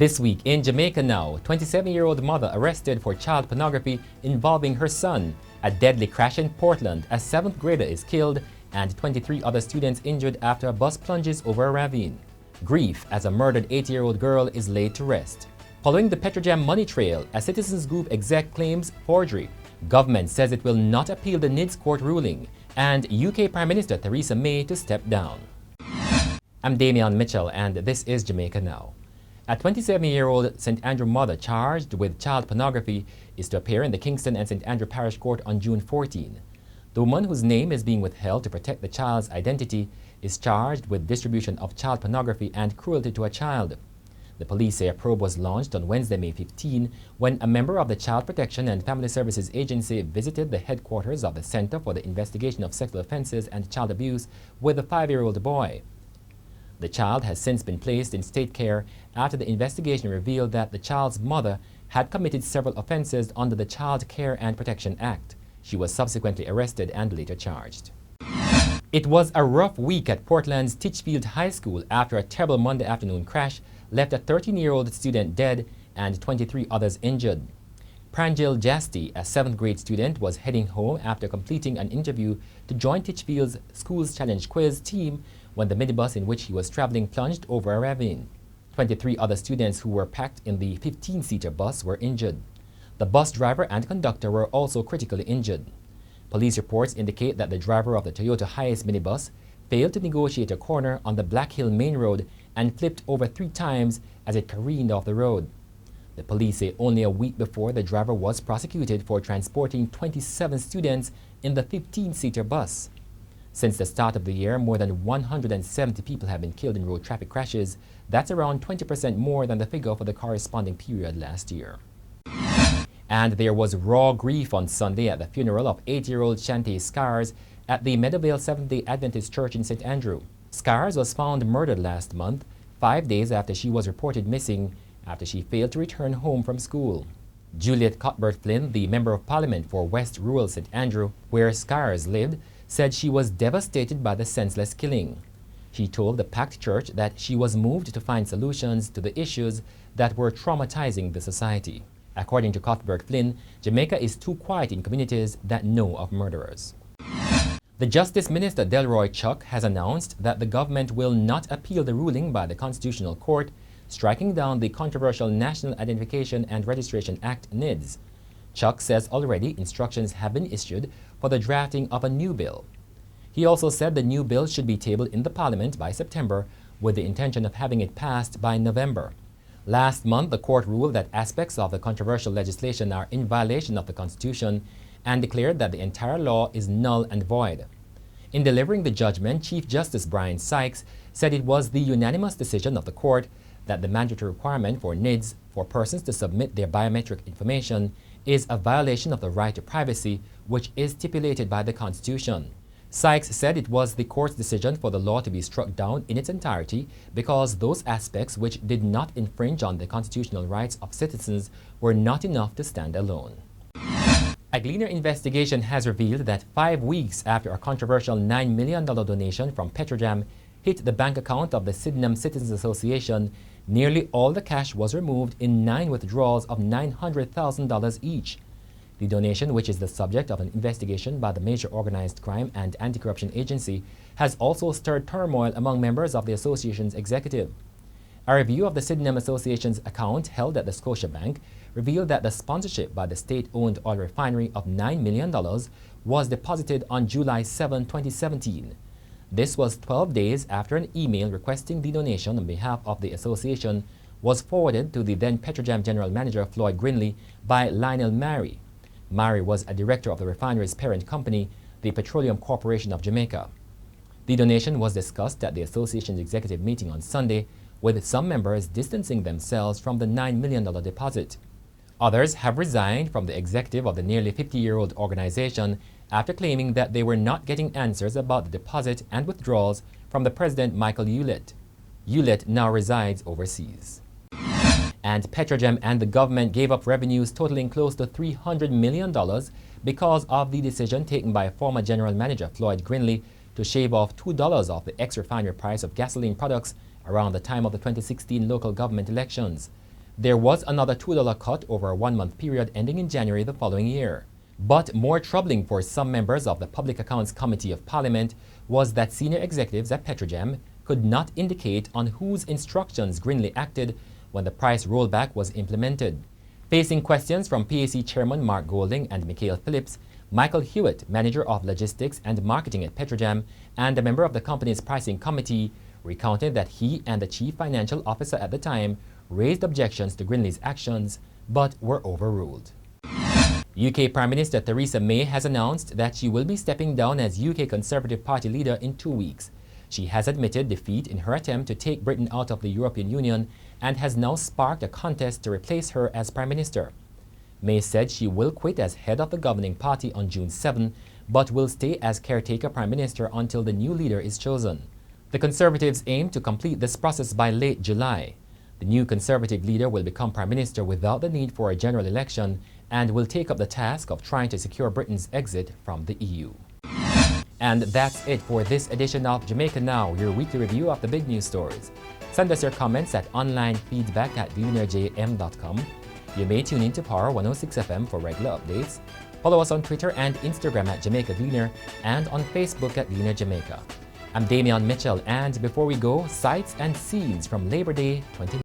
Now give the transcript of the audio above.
This week in Jamaica Now, 27-year-old mother arrested for child pornography involving her son. A deadly crash in Portland, a 7th grader is killed and 23 other students injured after a bus plunges over a ravine. Grief as a murdered 8-year-old girl is laid to rest. Following the Petrojam money trail, a citizens group exec claims forgery. Government says it will not appeal the NIDS court ruling, and UK Prime Minister Theresa May to step down. I'm Damian Mitchell and this is Jamaica Now. A 27-year-old St. Andrew mother charged with child pornography is to appear in the Kingston and St. Andrew Parish Court on June 14. The woman, whose name is being withheld to protect the child's identity, is charged with distribution of child pornography and cruelty to a child. The police say a probe was launched on Wednesday, May 15, when a member of the Child Protection and Family Services Agency visited the headquarters of the Center for the Investigation of Sexual Offences and Child Abuse with a 5-year-old boy. The child has since been placed in state care after the investigation revealed that the child's mother had committed several offenses under the Child Care and Protection Act. She was subsequently arrested and later charged. It was a rough week at Portland's Titchfield High School after a terrible Monday afternoon crash left a 13-year-old student dead and 23 others injured. Pranjal Jasti, a 7th grade student, was heading home after completing an interview to join Titchfield's Schools Challenge quiz team when the minibus in which he was traveling plunged over a ravine. 23 other students who were packed in the 15-seater bus were injured. The bus driver and conductor were also critically injured. Police reports indicate that the driver of the Toyota Hiace minibus failed to negotiate a corner on the Black Hill Main Road and flipped over 3 times as it careened off the road. The police say only a week before, the driver was prosecuted for transporting 27 students in the 15-seater bus. Since the start of the year, more than 170 people have been killed in road traffic crashes. That's around 20% more than the figure for the corresponding period last year. And there was raw grief on Sunday at the funeral of 8-year-old Shantae Scars at the Meadowvale Seventh-day Adventist Church in St. Andrew. Scars was found murdered last month, 5 days after she was reported missing after she failed to return home from school. Juliet Cuthbert Flynn, the Member of Parliament for West Rural St. Andrew, where Scars lived, said she was devastated by the senseless killing. She told the packed church that she was moved to find solutions to the issues that were traumatizing the society. According to Cuthbert Flynn, Jamaica is too quiet in communities that know of murderers. The Justice Minister Delroy Chuck has announced that the government will not appeal the ruling by the Constitutional Court striking down the controversial National Identification and Registration Act (NIDS). Chuck says already instructions have been issued for the drafting of a new bill. He also said the new bill should be tabled in the Parliament by September with the intention of having it passed by November. Last month, the court ruled that aspects of the controversial legislation are in violation of the Constitution and declared that the entire law is null and void. In delivering the judgment, Chief Justice Brian Sykes said it was the unanimous decision of the court that the mandatory requirement for NIDS for persons to submit their biometric information is a violation of the right to privacy, which is stipulated by the Constitution. Sykes said it was the court's decision for the law to be struck down in its entirety because those aspects which did not infringe on the constitutional rights of citizens were not enough to stand alone. A Gleaner investigation has revealed that 5 weeks after a controversial $9 million donation from Petrojam hit the bank account of the Sydenham Citizens Association, nearly all the cash was removed in 9 withdrawals of $900,000 each. The donation, which is the subject of an investigation by the Major Organized Crime and Anti-Corruption Agency, has also stirred turmoil among members of the association's executive. A review of the Sydenham Association's account held at the Scotiabank revealed that the sponsorship by the state-owned oil refinery of $9 million was deposited on July 7, 2017. This was 12 days after an email requesting the donation on behalf of the association was forwarded to the then Petrojam General Manager Floyd Grinley by Lionel Mary. Mary was a director of the refinery's parent company, the Petroleum Corporation of Jamaica. The donation was discussed at the association's executive meeting on Sunday, with some members distancing themselves from the $9 million deposit. Others have resigned from the executive of the nearly 50-year-old organization after claiming that they were not getting answers about the deposit and withdrawals from the president, Michael Hewlett. Hewlett now resides overseas. And Petrojam and the government gave up revenues totaling close to $300 million because of the decision taken by former General Manager Floyd Grinley to shave off $2 off the ex-refinery price of gasoline products around the time of the 2016 local government elections. There was another $2 cut over a one-month period ending in January the following year. But more troubling for some members of the Public Accounts Committee of Parliament was that senior executives at Petrojam could not indicate on whose instructions Grinley acted when the price rollback was implemented. Facing questions from PAC Chairman Mark Golding and Michael Phillips, Michael Hewitt, Manager of Logistics and Marketing at Petrojam and a member of the company's pricing committee, recounted that he and the Chief Financial Officer at the time raised objections to Grinley's actions but were overruled. UK Prime Minister Theresa May has announced that she will be stepping down as UK Conservative Party leader in 2 weeks. She has admitted defeat in her attempt to take Britain out of the European Union and has now sparked a contest to replace her as Prime Minister. May said she will quit as head of the governing party on June 7, but will stay as caretaker Prime Minister until the new leader is chosen. The Conservatives aim to complete this process by late July. The new Conservative leader will become Prime Minister without the need for a general election and will take up the task of trying to secure Britain's exit from the EU. And that's it for this edition of Jamaica Now, your weekly review of the big news stories. Send us your comments at onlinefeedback@gleanerjm.com. You may tune in to Power 106 FM for regular updates. Follow us on Twitter and Instagram at Jamaica Gleaner and on Facebook at Gleaner Jamaica. I'm Damian Mitchell, and before we go, sights and scenes from Labor Day 2019.